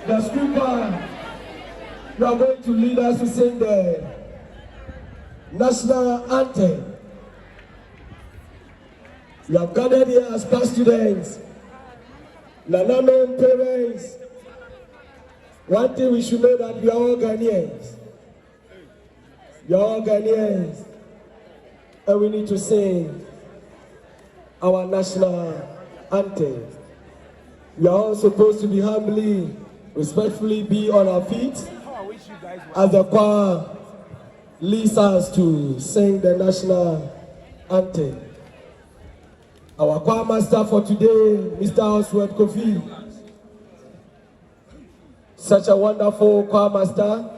The school choir, you are going to lead us to sing the national anthem. You have gathered here as past students, Nanano parents. One thing we should know that we are all Ghanaians. We are all Ghanaians. And we need to sing our national anthem. We are all supposed to be humbly, respectfully be on our feet as the choir leads us to sing the national anthem. Our choir master for today, Mr. Oswald Kofi. Such a wonderful choir master.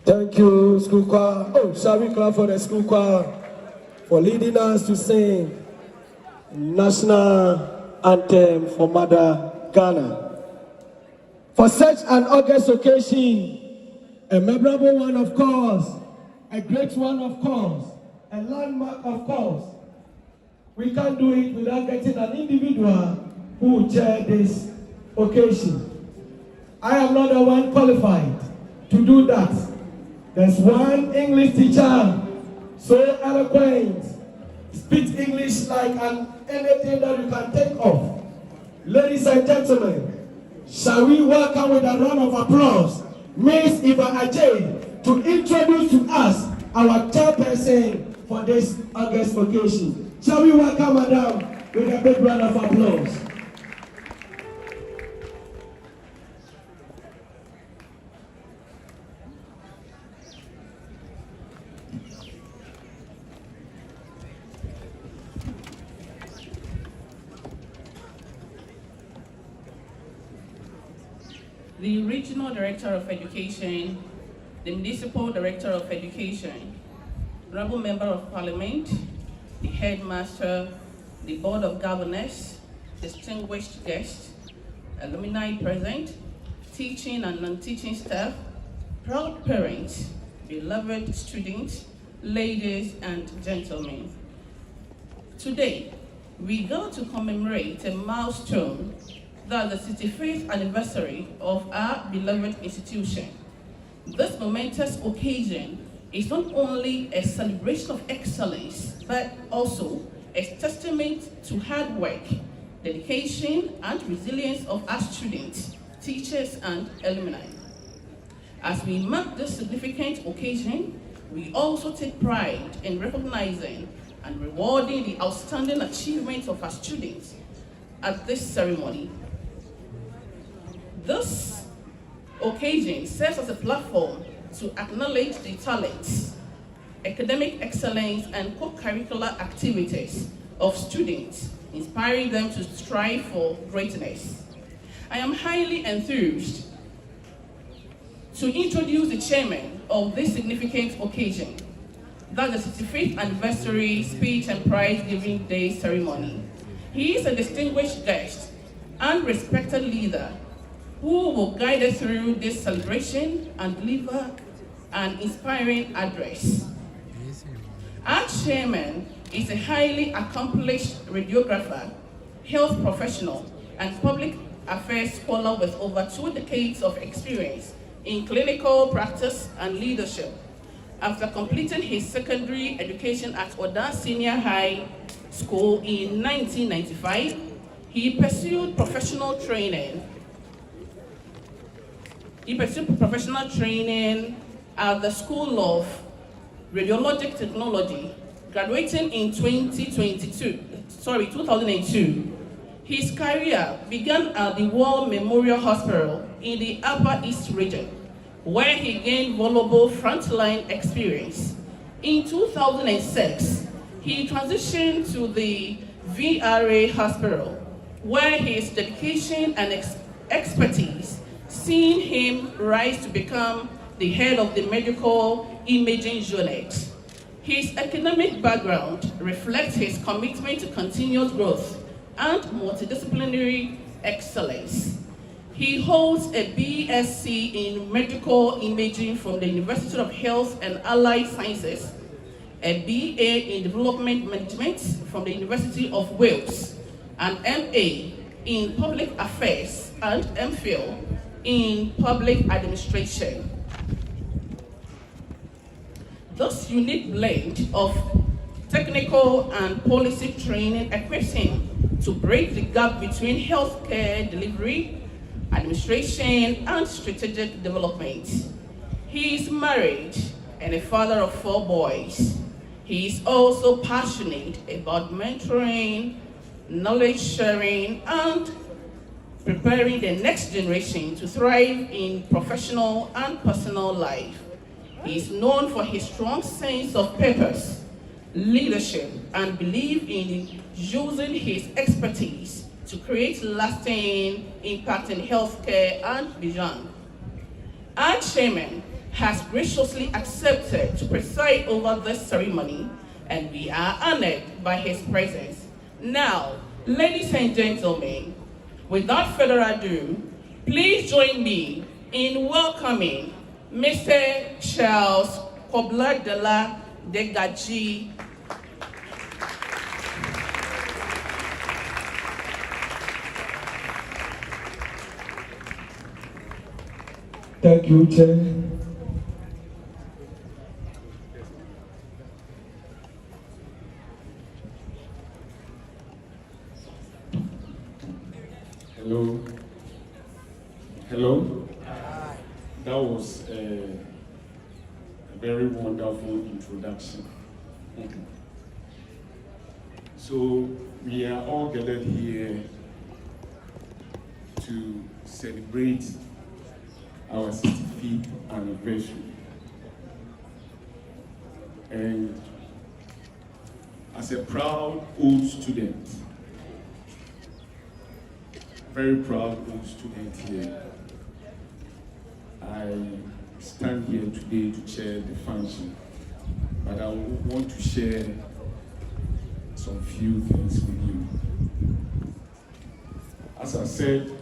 Thank you, school choir. Oh, shall we clap for the school choir for leading us to sing national anthem for Mother Ghana. For such an august occasion, a memorable one of course, a great one of course, a landmark of course, we can't do it without getting an individual who will chair this occasion. I am not the one qualified to do that. There's one English teacher, so eloquent, speaks English like anything that you can think of. Ladies and gentlemen, shall we welcome with a round of applause Miss Eva Ajay to introduce to us our chairperson for this August occasion. Shall we welcome Madam with a big round of applause? The Regional Director of Education, the Municipal Director of Education, Honorable Member of Parliament, the Headmaster, the Board of Governors, distinguished guests, alumni present, teaching and non-teaching staff, proud parents, beloved students, ladies and gentlemen. Today, we go to commemorate a milestone, that's the 65th anniversary of our beloved institution. This momentous occasion is not only a celebration of excellence, but also a testament to hard work, dedication, and resilience of our students, teachers, and alumni. As we mark this significant occasion, we also take pride in recognizing and rewarding the outstanding achievements of our students at this ceremony. This occasion serves as a platform to acknowledge the talents, academic excellence, and co-curricular activities of students, inspiring them to strive for greatness. I am highly enthused to introduce the chairman of this significant occasion, that's the 65th anniversary speech and prize giving day ceremony. He is a distinguished guest and respected leader who will guide us through this celebration and deliver an inspiring address. Our chairman is a highly accomplished radiographer, health professional, and public affairs scholar with over 2 decades of experience in clinical practice and leadership. After completing his secondary education at Oda Senior High School in 1995, he pursued professional training. At the School of Radiologic Technology, graduating in 2002. His career began at the War Memorial Hospital in the Upper East region, where he gained valuable frontline experience. In 2006, he transitioned to the VRA Hospital, where his dedication and expertise seen him rise to become the head of the medical imaging unit. His academic background reflects his commitment to continuous growth and multidisciplinary excellence. He holds a BSc in medical imaging from the University of Health and Allied Sciences, a BA in development management from the University of Wales, an MA in public affairs and MPhil in public administration. This unique blend of technical and policy training equips him to break the gap between healthcare delivery, administration, and strategic development. He is married and a father of 4 boys. He is also passionate about mentoring, knowledge sharing, and preparing the next generation to thrive in professional and personal life. He is known for his strong sense of purpose, leadership, and belief in using his expertise to create lasting impact in healthcare and beyond. Our chairman has graciously accepted to preside over this ceremony, and we are honored by his presence. Now, ladies and gentlemen, without further ado, please join me in welcoming Mr. Charles Kobler-Dela Degaji. Thank you, Chair. Hello. Hello. That was a very wonderful introduction. So we are all gathered here to celebrate our 65th anniversary. And as a proud old student, very proud old student here, I stand here today to chair the function, but I want to share some few things with you. As I said,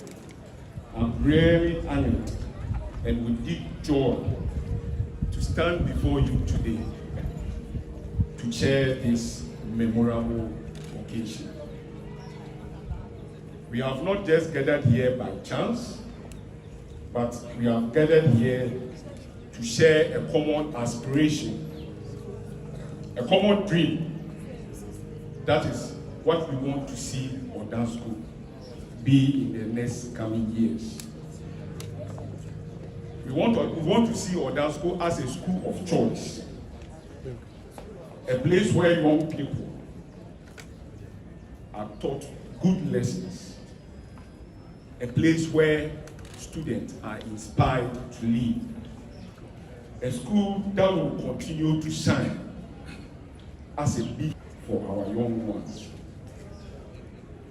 I'm really honored and with deep joy to stand before you today to chair this memorable occasion. We have not just gathered here by chance, but we have gathered here to share a common aspiration, a common dream. That is what we want to see Oda School be in the next coming years. We want to see Oda School as a school of choice, a place where young people are taught good lessons, a place where students are inspired to live, a school that will continue to shine as a beacon for our young ones.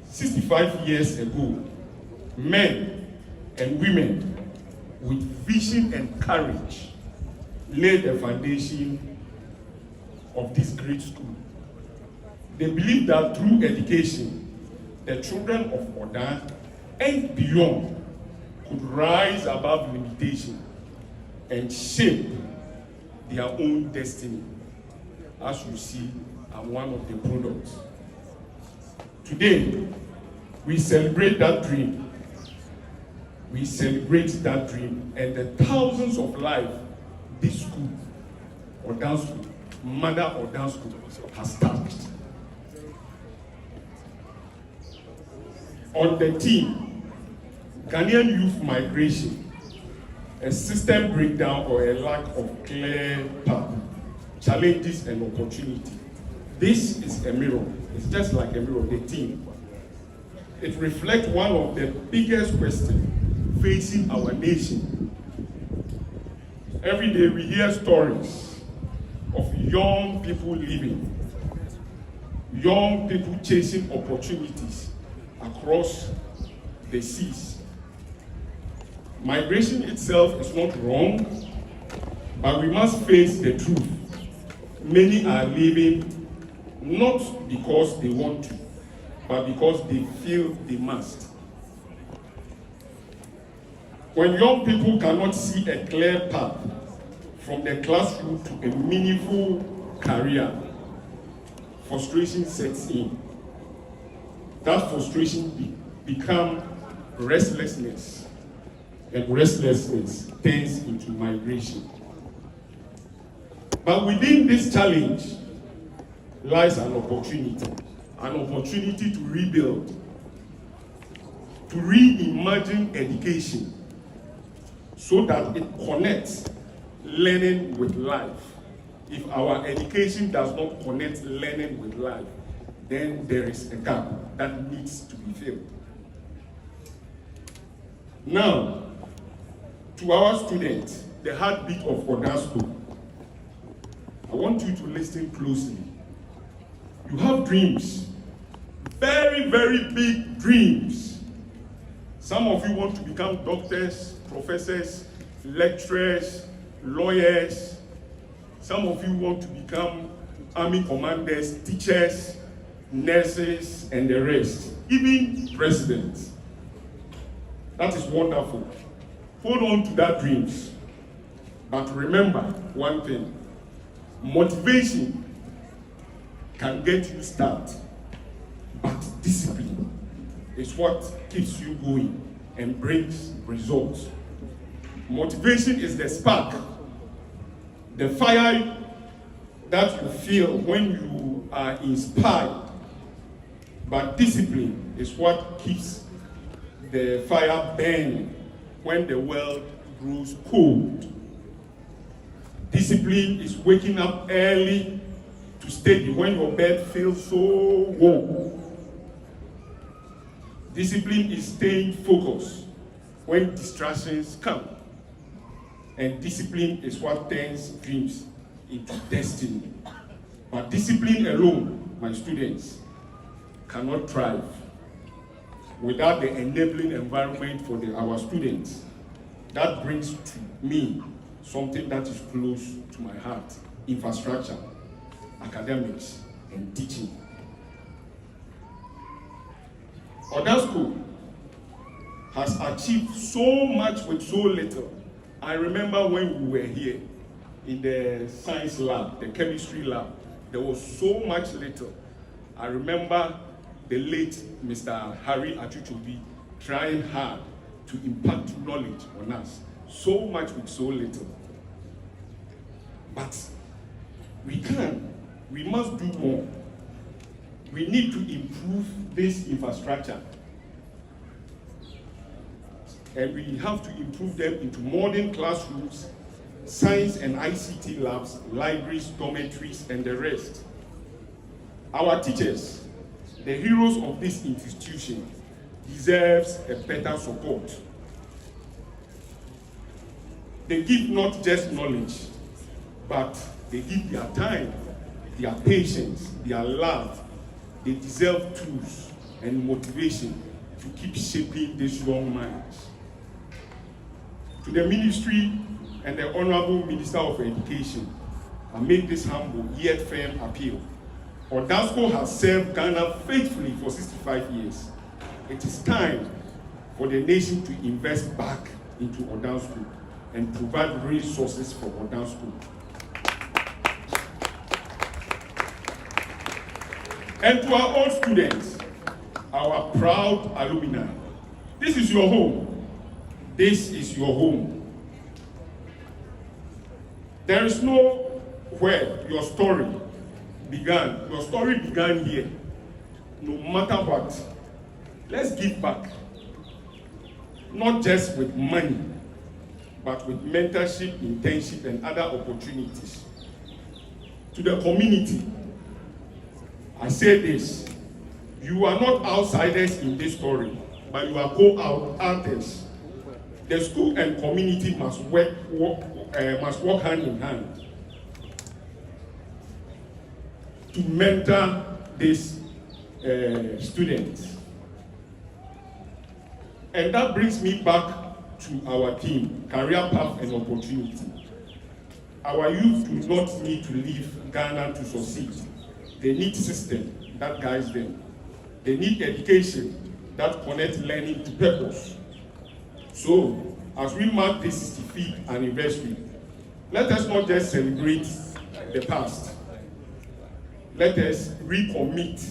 65 years ago, men and women with vision and courage laid the foundation of this great school. They believed that through education, the children of Oda and beyond could rise above limitation and shape their own destiny. As you see, I'm one of the products. Today, we celebrate that dream. We celebrate that dream and the thousands of lives this school, or dance school, mother or dance school, has touched. On the team, Ghanaian youth migration, a system breakdown or a lack of clear path, challenges and opportunity. This is a mirror. It's just like a mirror, the team. It reflects one of the biggest questions facing our nation. Every day we hear stories of young people living, young people chasing opportunities across the seas. Migration itself is not wrong, but we must face the truth. Many are leaving not because they want to, but because they feel they must. When young people cannot see a clear path from the classroom to a meaningful career, frustration sets in. That frustration becomes restlessness, and restlessness turns into migration. But within this challenge lies an opportunity to rebuild, to reimagine education so that it connects learning with life. If our education does not connect learning with life, then there is a gap that needs to be filled. Now, to our students, the heartbeat of Odasco, I want you to listen closely. You have dreams, very, very big dreams. Some of you want to become doctors, professors, lecturers, lawyers. Some of you want to become army commanders, teachers, nurses, and the rest, even presidents. That is wonderful. Hold on to that dreams. But remember one thing, motivation can get you started, but discipline is what keeps you going and brings results. Motivation is the spark, the fire that you feel when you are inspired. But discipline is what keeps the fire burning when the world grows cold. Discipline is waking up early to study when your bed feels so warm. Discipline is staying focused when distractions come. And discipline is what turns dreams into destiny. But discipline alone, my students, cannot thrive without the enabling environment for our students. That brings to me something that is close to my heart: infrastructure, academics, and teaching. Odasco has achieved so much with so little. I remember when we were here in the science lab, the chemistry lab, there was so much little. I remember the late Mr. Harry Achuchobi trying hard to impart knowledge on us. So much with so little. But we must do more. We need to improve this infrastructure. And we have to improve them into modern classrooms, science and ICT labs, libraries, dormitories, and the rest. Our teachers, the heroes of this institution, deserves a better support. They give not just knowledge, but they give their time, their patience, their love. They deserve tools and motivation to keep shaping these young minds. To the ministry and the Honorable Minister of Education, I make this humble yet firm appeal. Odasco has served Ghana faithfully for 65 years. It is time for the nation to invest back into Odasco and provide resources for Odasco. And to our old students, our proud alumni, this is your home. This is your home. There is no where your story began. Your story began here. No matter what, let's give back. Not just with money, but with mentorship, internship, and other opportunities. To the community, I say this: you are not outsiders in this story, but you are co-outers. The school and community must work hand in hand to mentor these students. And that brings me back to our team, career path and opportunity. Our youth do not need to leave Ghana to succeed. They need system that guides them. They need education that connects learning to purpose. So, as we mark this 65th anniversary, let us not just celebrate the past. Let us recommit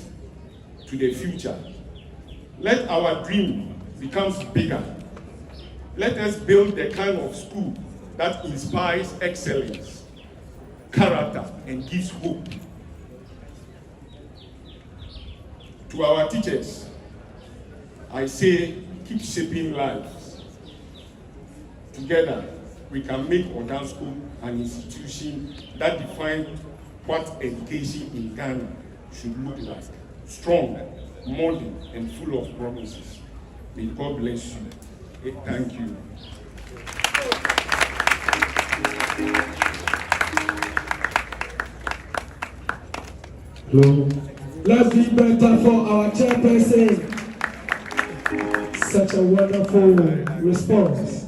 to the future. Let our dream become bigger. Let us build the kind of school that inspires excellence, character, and gives hope. To our teachers, I say, keep shaping lives. Together, we can make Odan School an institution that defines what education in Ghana should look like. Strong, modern, and full of promises. May God bless you. Thank you. Hello. Let's be better for our chairperson. Such a wonderful response.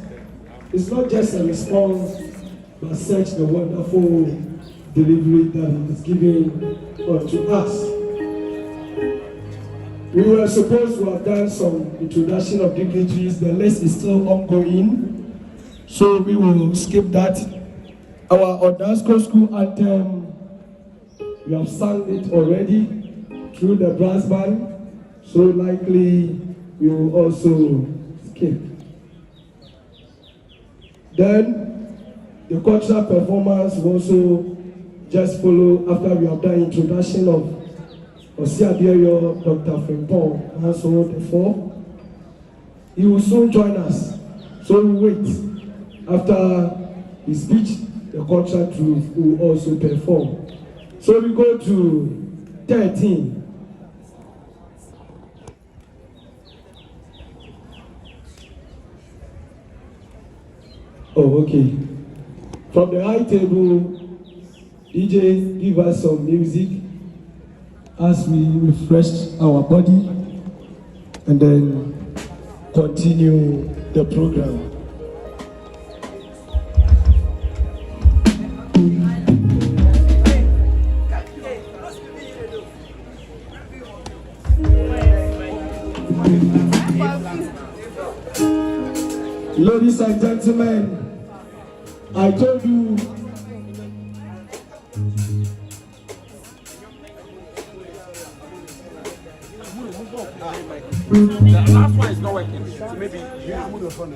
It's not just a response, but such a wonderful delivery that he is giving to us. We were supposed to have done some introduction of dignitaries. The list is still ongoing, so we will skip that. Our Odansko School anthem, we have sung it already through the brass band, so likely we will also skip. Then the cultural performance will also just follow after we have done introduction of Osiabiyo, Dr. Frimpong, and so therefore he will soon join us. So we wait. After his speech, the cultural troupe will also perform. So we go to 13. Oh, okay. From the high table, DJ, give us some music as we refresh our body and then continue the program. Ladies and gentlemen, I told you the last one is not working. So maybe you move the phone.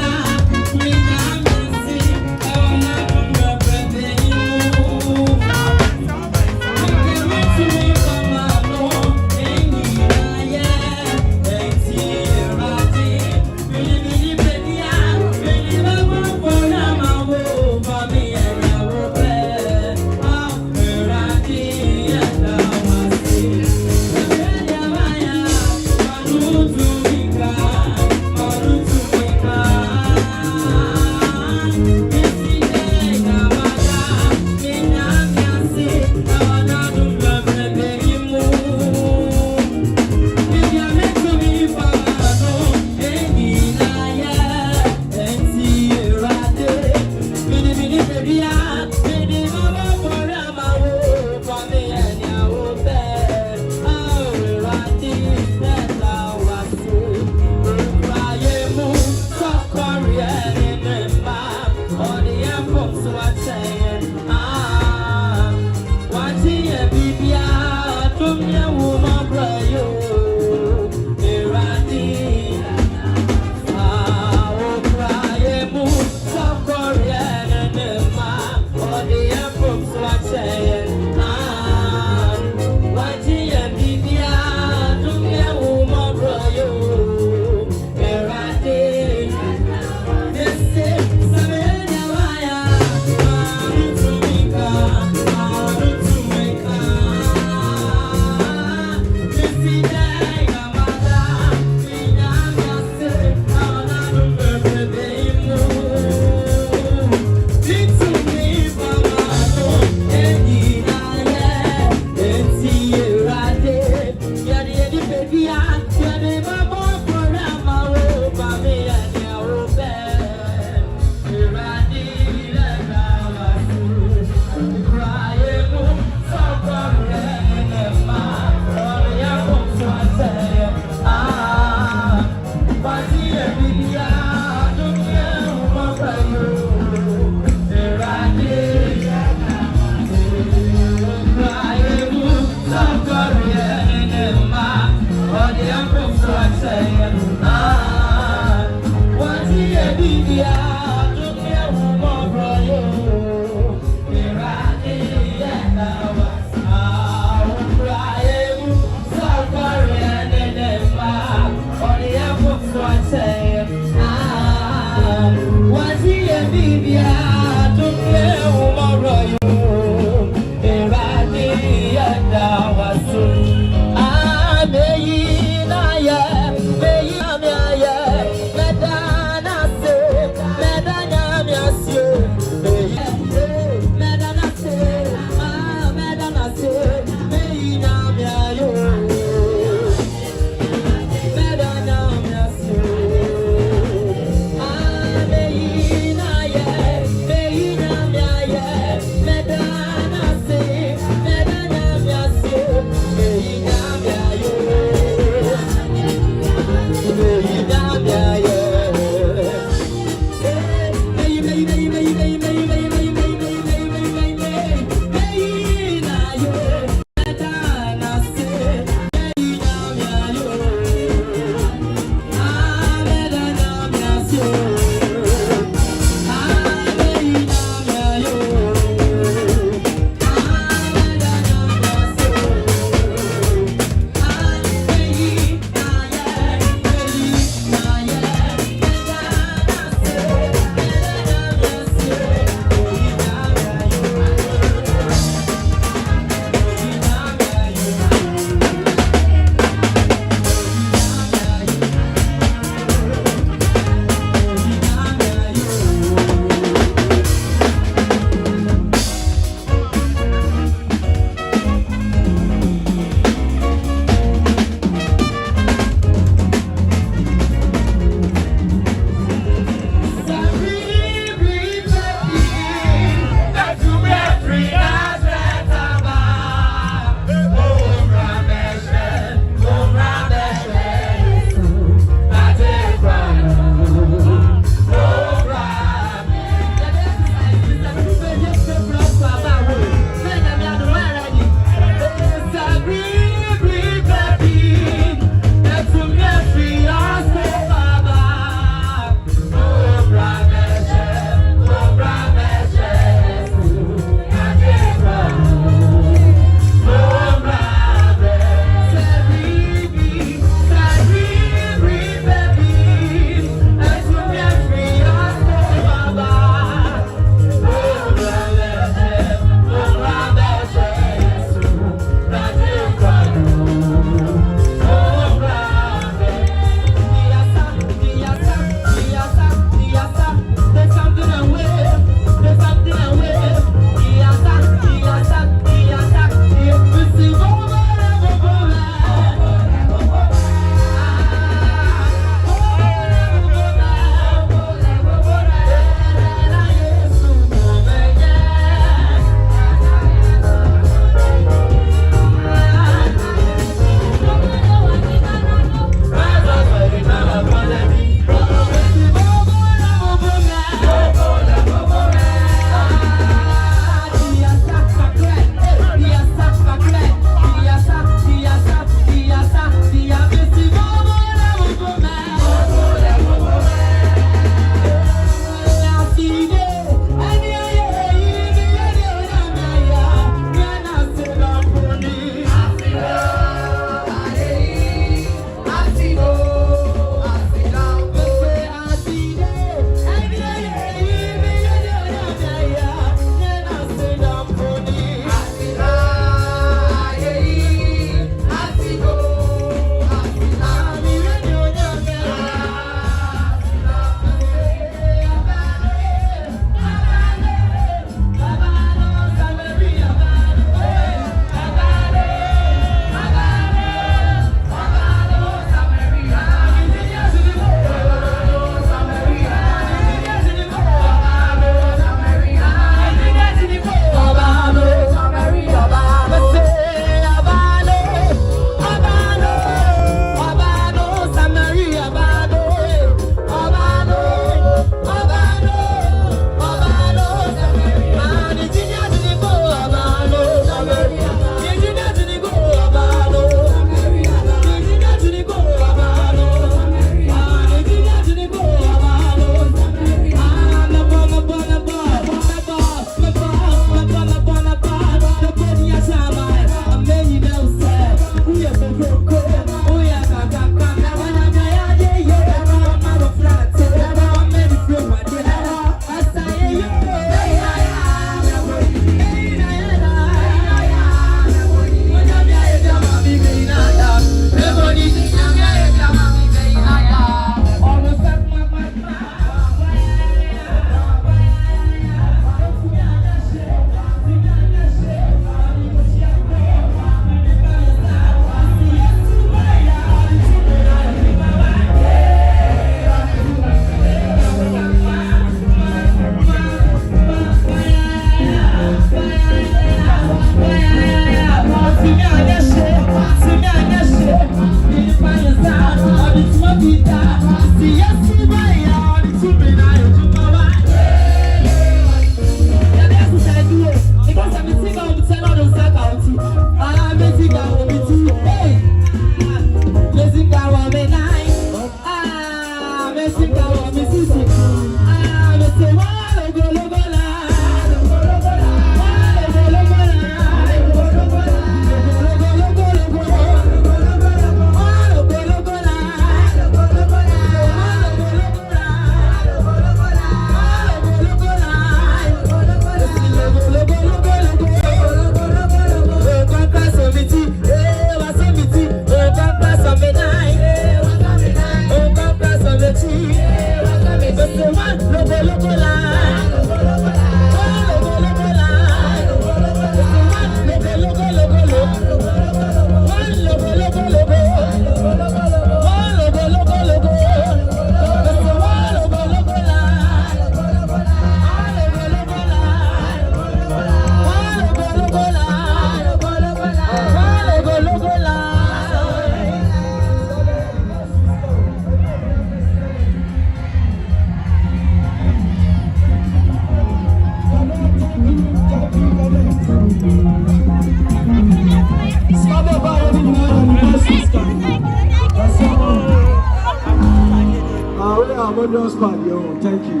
Thank you.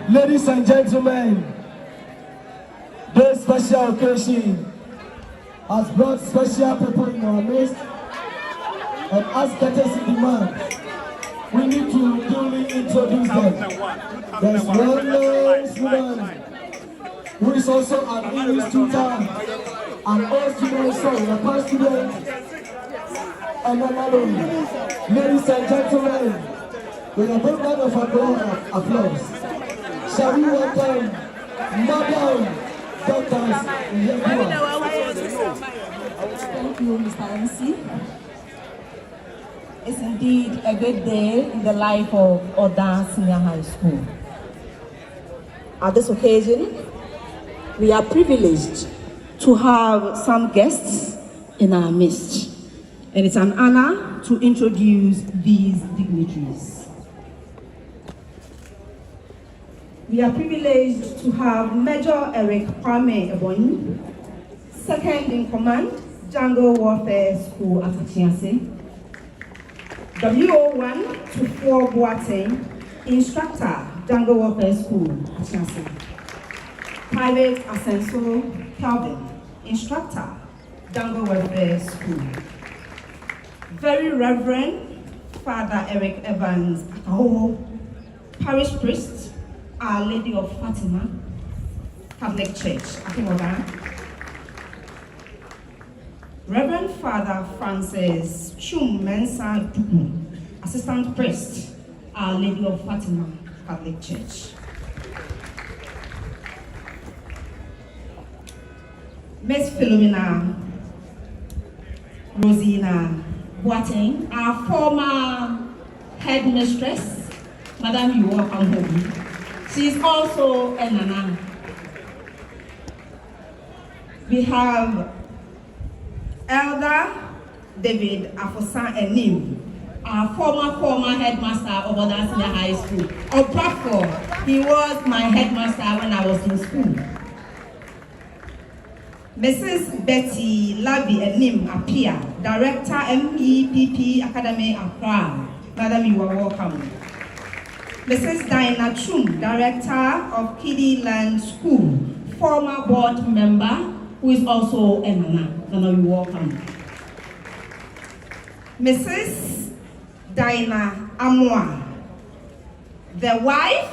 Ladies and gentlemen, this special occasion has brought special people in our midst, and as courtesy demands, we need to duly introduce them. There's one nice woman who is also an English tutor, an old student, sorry, a past student, and an alum. Ladies and gentlemen, with a big round of applause, shall we welcome Madam Dr. Yehua. Thank you, Mr. MC. It's indeed a good day in the life of Oda Senior High School. At this occasion, we are privileged to have some guests in our midst, and it's an honor to introduce these dignitaries. We are privileged to have Major Eric Kwame Ebonyi, Second in Command, Jungle Warfare School at Achiase. WO1 to 4 Boateng, Instructor, Jungle Warfare School, Achiase. Private Ascenso Calvin, Instructor, Jungle Warfare School. Very Reverend Father Eric Evans Akaho, Parish Priest, Our Lady of Fatima, Catholic Church, Akimoba. Reverend Father Francis Chum Mensa Duku, Assistant Priest, Our Lady of Fatima, Catholic Church. Miss Philomena Rosina Boateng, our former headmistress, Madam Yuwa Kamhobi. She is also a Nana. We have Elder David Afosan Enim, our former headmaster of Oda Senior High School. Of Bradford, he was my headmaster when I was in school. Mrs. Betty Lavi Enim Apia, Director MEPP Academy Accra. Madam, you are welcome. Mrs. Diana Chum, Director of Kiddie Land School, former board member, who is also a Nana. Nana, you welcome. Mrs. Diana Amwa, the wife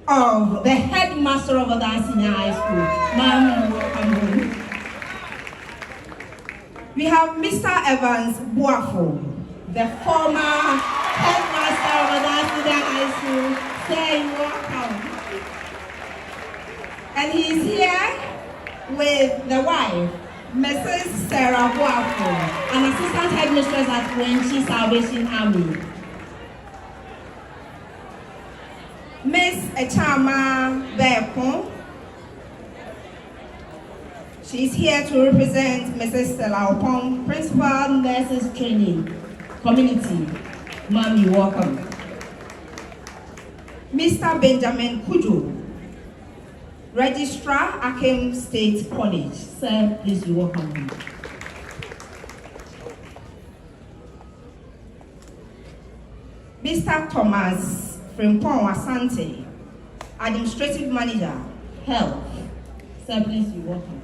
of the headmaster of Oda Senior High School. Ma'am, you welcome home. We have Mr. Evans Buafo, the former headmaster of Oda Senior High School. Say you welcome. And he's here with the wife, Mrs. Sarah Buafo, an assistant headmistress at Wenchi Salvation Army. Miss Echama Beko, she's here to represent Mrs. Stella Opong, Principal Nurses Training Community. Ma'am, you welcome. Mr. Benjamin Kujo, Registrar, Akem State College. Sir, please, you welcome. Mr. Thomas Frimpong Asante, Administrative Manager, Health. Sir, please, you welcome.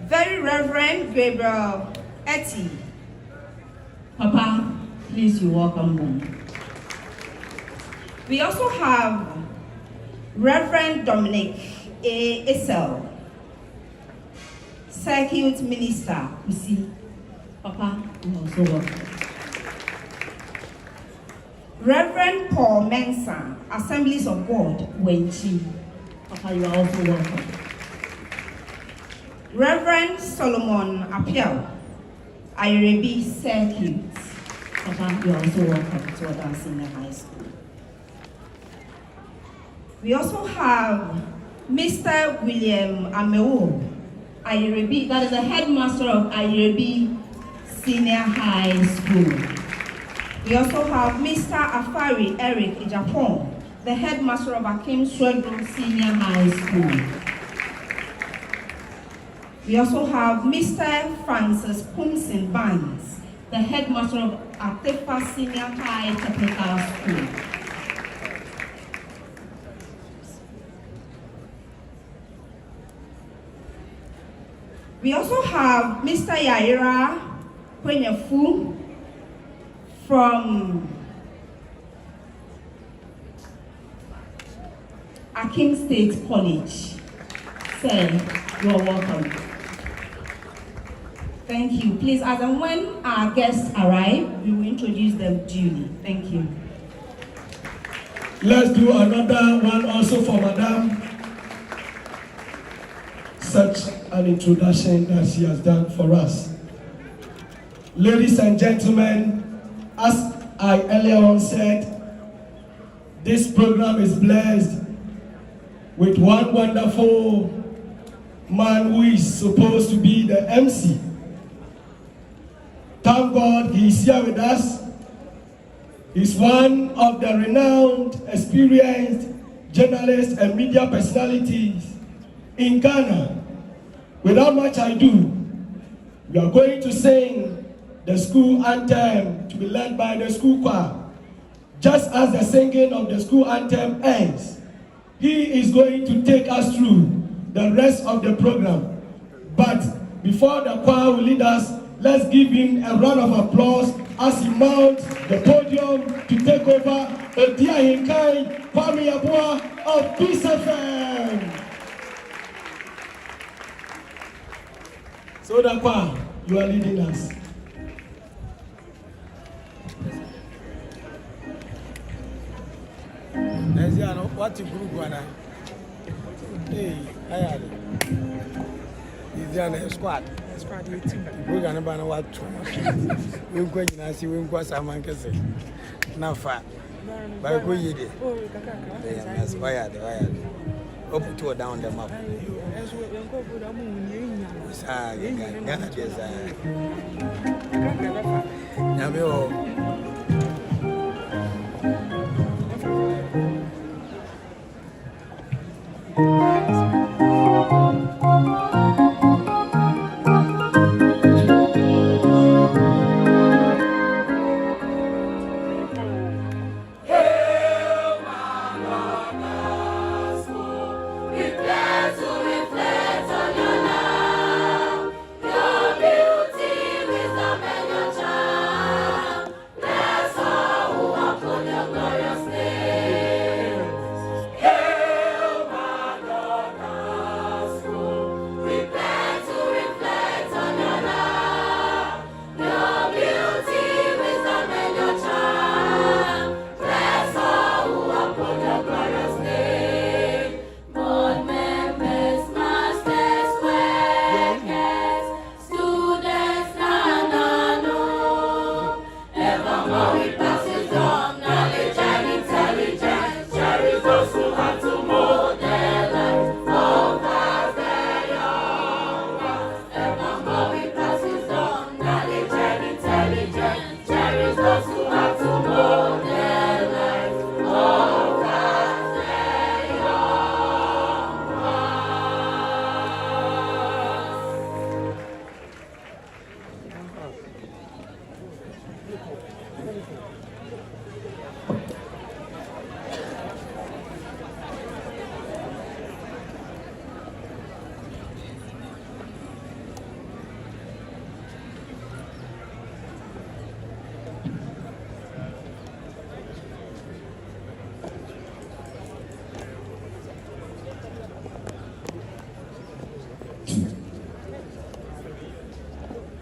Very Reverend Gabriel Etty. Papa, please, you welcome home. We also have Reverend Dominic A. Issel, Circuit Minister. You see, Papa, you also welcome. Reverend Paul Mensah, Assemblies of God, Wenchi. Papa, you are also welcome. Reverend Solomon Apiao, Irebi Circuit. Papa, you are also welcome to Oda Senior High School. We also have Mr. William Ameo, Irebi, that is the headmaster of Irebi Senior High School. We also have Mr. Afari Eric Ijapon, the headmaster of Akim Swedro Senior High School. We also have Mr. Francis Pumsin Banks, the headmaster of Atefa Senior High Technical School. We also have Mr. Yaira Kwenyefu from Akin State College. Sir, you are welcome. Thank you. Please, as and when our guests arrive, we will introduce them duly. Thank you. Let's do another one also for Madam. Such an introduction that she has done for us. Ladies and gentlemen, as I earlier on said, this program is blessed with one wonderful man who is supposed to be the MC. Thank God he is here with us. He's one of the renowned, experienced journalists and media personalities in Ghana. Without much ado, we are going to sing the school anthem to be led by the school choir. Just as the singing of the school anthem ends, he is going to take us through the rest of the program. But before the choir will lead us, let's give him a round of applause as he mounts the podium to take over Odia Hinkai Kwame Yabua of Peace FM. So the choir, you are leading us. What you group one? Hey, I had it. Is there a squad? Squad, you think? We're going to ban what? We're going to see when was a man can say. Now, fat. But we did it. That's why I up to down the map.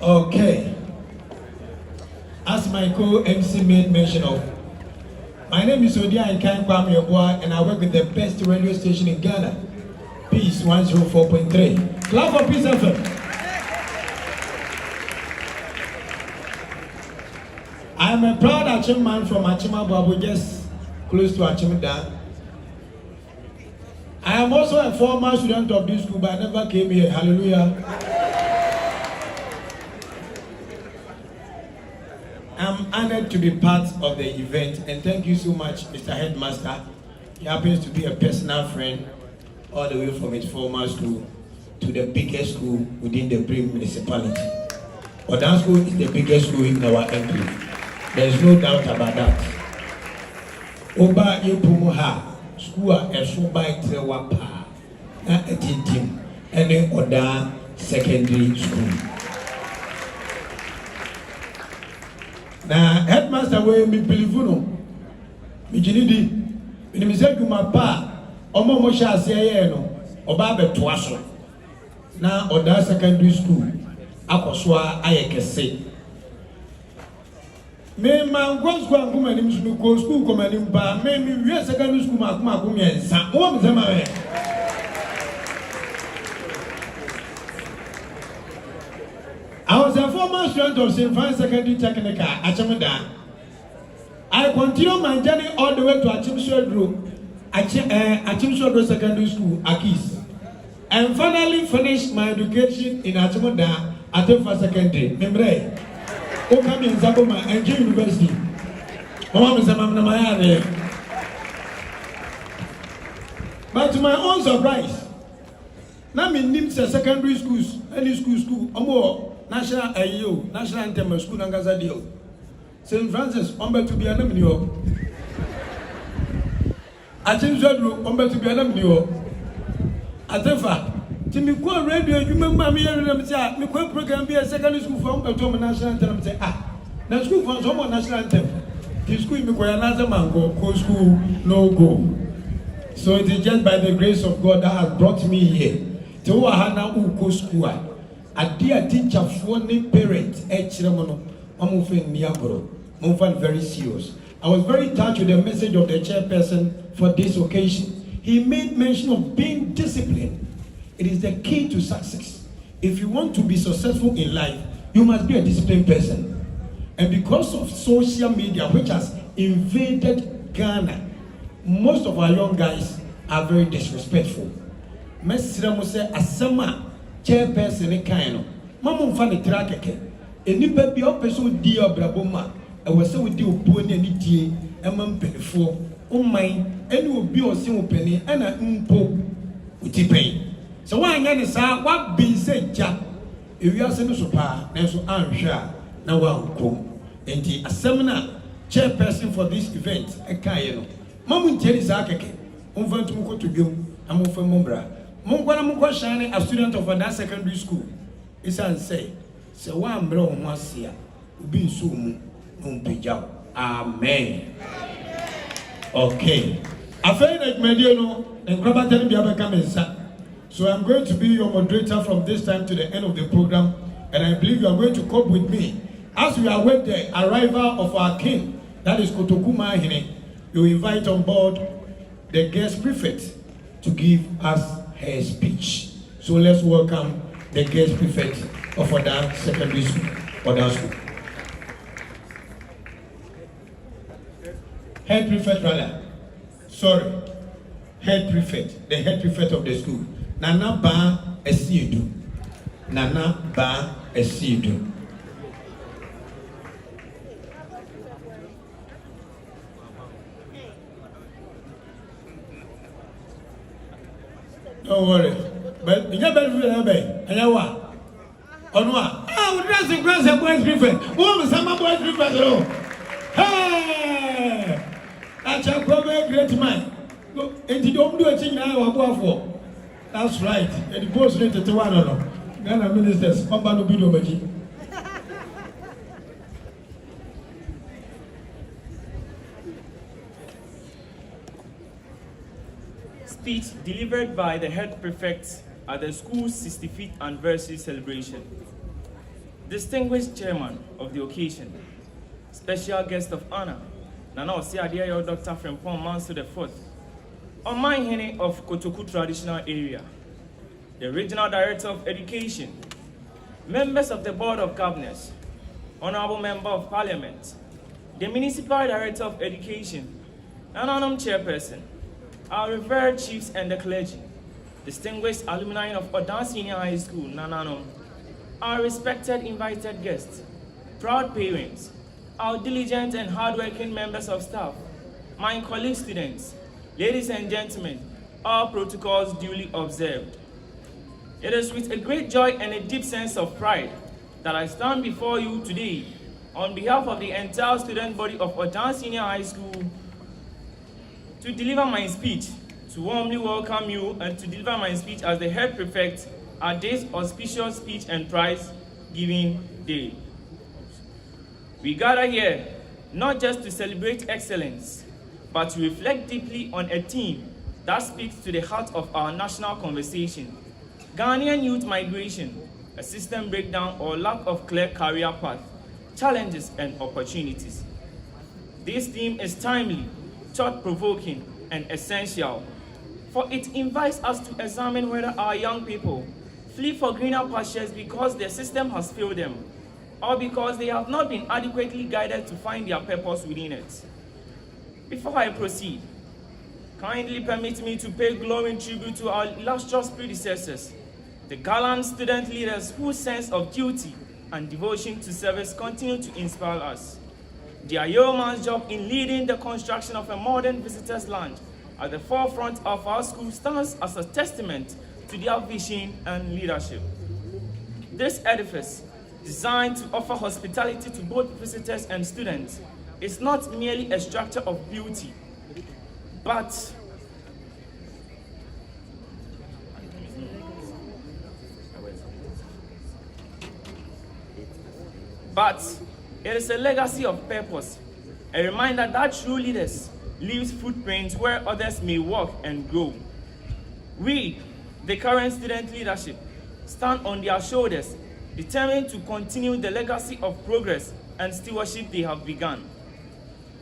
Okay. As my co-MC made mention of, my name is Odia Hinkai Kwame Yabua, and I work with the best radio station in Ghana, Peace 104.3. Clap for Peace FM. I am a proud Achim man from Achima Babu, just close to Achimda. I am also a former student of this school, but I never came here. Hallelujah. honored to be part of the event, and thank you so much, Mr. Headmaster. He happens to be a personal friend all the way from his former school to the biggest school within the Brim municipality. Odan School is the biggest school in our enclave. There is no doubt about that. Oba Yepumuha, school a so by Trewapa, na etintim, any Odan secondary school. Now, headmaster, we believe no. Mijinidi, we say to my pa, Omo Mosha say no, Oba Betuaso. Now, Odan secondary school, Akoswa Ayekese. Me man go school and come and go school come and ba me we secondary school ma come ensa o me say ma we I was a former student of St. Francis Secondary Technical Achimeda. I continue my journey all the way to Achimshodro Secondary School Akis, and finally finished my education in Achimeda at Tefa Secondary Membre. Come in Zaboma and University. But to my own surprise, now me named secondary schools, any school, or national AU, national anthem school Nangaza deal. St. Francis, to be an amnio. I think so, to be an amnio. Atefa. Timmy Kwa radio, you remember me and say, me program be a secondary school from a national anthem. Say, now school for some national anthem. This school me another man go school, no go. So it is just by the grace of God that has brought me here. To Wahana Uko school. A dear teacher for the parents, Chiramono, Amufin Niagoro, Mufan very serious. I was very touched with the message of the chairperson for this occasion. He made mention of being disciplined. It is the key to success. If you want to be successful in life, you must be a disciplined person. And because of social media, which has invaded Ghana, most of our young guys are very disrespectful. Messi say asema chairperson kaino. Mama mfani trakeke. Enipa bi opeso di obraboma. Ewe se we di obuoni ani tie ema mpelefo. Oman eni obi osin openi ana mpo utipen. So one yan is what be said, Jack. If you are saying so far, there's an sure now one come. And the seminar chairperson for this event, a Kayano. Mamun Jerry Zakake, Umvan to Muko to you, I'm from Mumbra. Mungwana Muko Shani, a student of that secondary school. It's say, so one bro was here, be soon, Mumpijao. Amen. Okay. I feel like Mediano and Grabatel Biaba inside. So I'm going to be your moderator from this time to the end of the program, and I believe you are going to cope with me as we await the arrival of our king, that is Kotokuma Hine. You invite on board the guest prefect to give us her speech. So let's welcome the guest prefect of Oda Secondary School, Oda School. Head prefect rather. Sorry. Head prefect, the head prefect of the school. Nana ba esidu. Nana ba esidu. Don't worry. But you never feel happy. And you what? Onwa. Ah, we dress the grass and boys prefect. Oh, some boys prefect. Hey! That's a probably great man. Look, and you don't do a thing now. What go for? That's right. And the boss rated to one or Ghana ministers, Pambano Bido Baji. Speech delivered by the head prefect at the school's 65th anniversary celebration. Distinguished chairman of the occasion, special guest of honor, Nana Osiadia Dr. Frempong Manso IV, Oman Hene of Kotoku traditional area, the regional director of education, members of the board of governors, honorable member of parliament, the municipal director of education, Nananom chairperson, our revered chiefs and the clergy, distinguished alumni of Odan Senior High School, Nananom, our respected invited guests, proud parents, our diligent and hardworking members of staff, my colleague students, ladies and gentlemen, all protocols duly observed. It is with a great joy and a deep sense of pride that I stand before you today on behalf of the entire student body of Odan Senior High School to deliver my speech, to warmly welcome you and to deliver my speech as the head prefect at this auspicious speech and prize giving day. We gather here not just to celebrate excellence, but to reflect deeply on a theme that speaks to the heart of our national conversation: Ghanaian youth migration, a system breakdown or lack of clear career path, challenges and opportunities. This theme is timely, thought-provoking, and essential, for it invites us to examine whether our young people flee for greener pastures because the system has failed them, or because they have not been adequately guided to find their purpose within it. Before I proceed, kindly permit me to pay glowing tribute to our illustrious predecessors, the gallant student leaders whose sense of duty and devotion to service continue to inspire us. Their yeoman's job in leading the construction of a modern visitors' lounge at the forefront of our school stands as a testament to their vision and leadership. This edifice, designed to offer hospitality to both visitors and students, is not merely a structure of beauty, but it is a legacy of purpose, a reminder that true leaders leave footprints where others may walk and grow. We, the current student leadership, stand on their shoulders, determined to continue the legacy of progress and stewardship they have begun.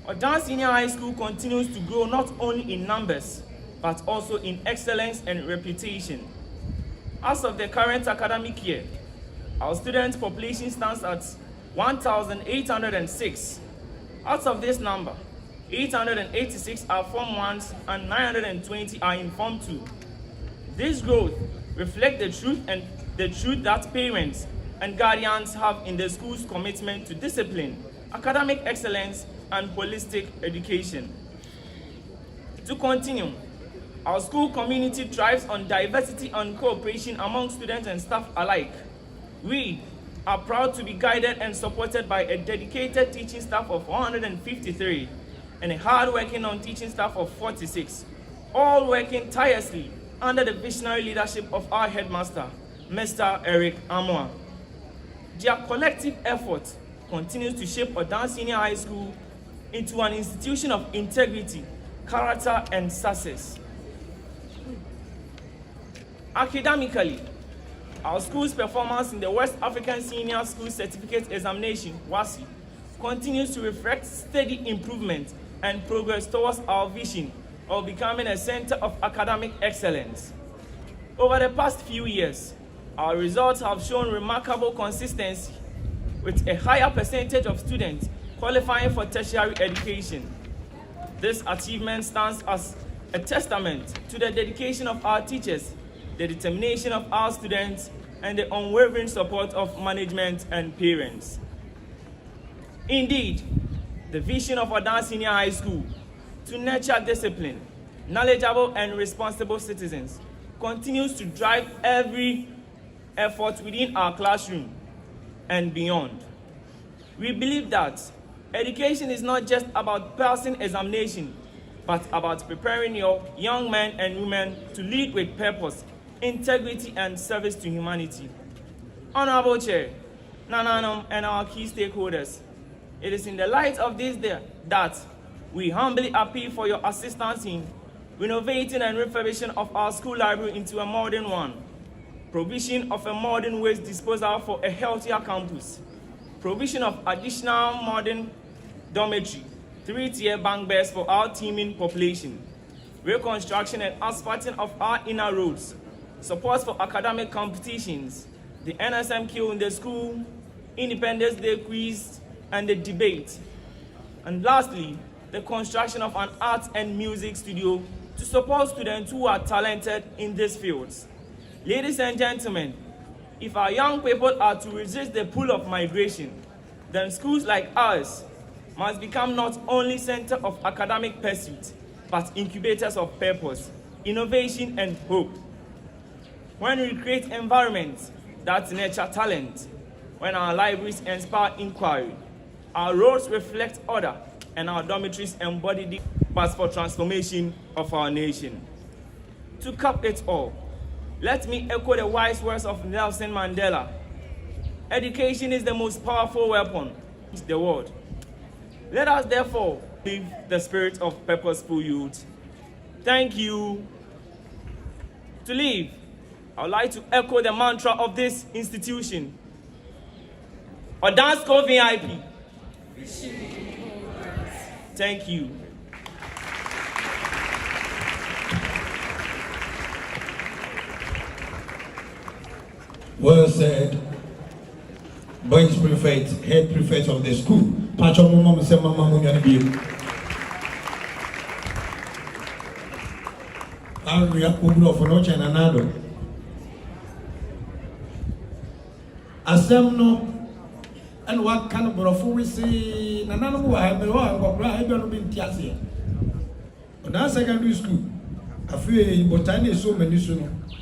Odan Senior High School continues to grow not only in numbers, but also in excellence and reputation. As of the current academic year, our student population stands at 1,806. Out of this number, 886 are Form 1s and 920 are in Form 2. This growth reflects the truth that parents and guardians have in the school's commitment to discipline, academic excellence, and holistic education. To continue, our school community thrives on diversity and cooperation among students and staff alike. We are proud to be guided and supported by a dedicated teaching staff of 153 and a hard-working non-teaching staff of 46, all working tirelessly under the visionary leadership of our headmaster, Mr. Eric Amoa. Their collective effort continues to shape Odan Senior High School into an institution of integrity, character, and success. Academically, our school's performance in the West African Senior School Certificate Examination, WASI, continues to reflect steady improvement and progress towards our vision of becoming a center of academic excellence. Over the past few years, our results have shown remarkable consistency, with a higher percentage of students qualifying for tertiary education. This achievement stands as a testament to the dedication of our teachers, the determination of our students, and the unwavering support of management and parents. Indeed, the vision of Odan Senior High School to nurture discipline, knowledgeable and responsible citizens continues to drive every effort within our classroom and beyond. We believe that education is not just about passing examination, but about preparing your young men and women to lead with purpose, integrity, and service to humanity. Honorable Chair, Nananum, and our key stakeholders, it is in the light of this that we humbly appeal for your assistance in renovating and refurbishing of our school library into a modern one, provision of a modern waste disposal for a healthier campus, provision of additional modern dormitory, 3-tier bank beds for our teeming population, reconstruction and asphalting of our inner roads, support for academic competitions, the NSMQ in the school, Independence Day quiz, and the debate. And lastly, the construction of an art and music studio to support students who are talented in these fields. Ladies and gentlemen, if our young people are to resist the pull of migration, then schools like ours must become not only center of academic pursuit, but incubators of purpose, innovation, and hope. When we create environments that nurture talent, when our libraries inspire inquiry, our roads reflect order, and our dormitories embody the purpose for transformation of our nation. To cap it all, let me echo the wise words of Nelson Mandela. Education is the most powerful weapon in the world. Let us therefore live the spirit of purposeful youth. Thank you. To leave, I would like to echo the mantra of this institution. Odansko VIP. Thank you. Well said. Vice Prefect, Head Prefect of the school. Pacho Mama say Mama Munyani Biu. We are Kubro for Noche and Anado. Asemno and what kind of brofu we see Nanano I have been been Tiasia. But now secondary school, I feel in Botany so many soon.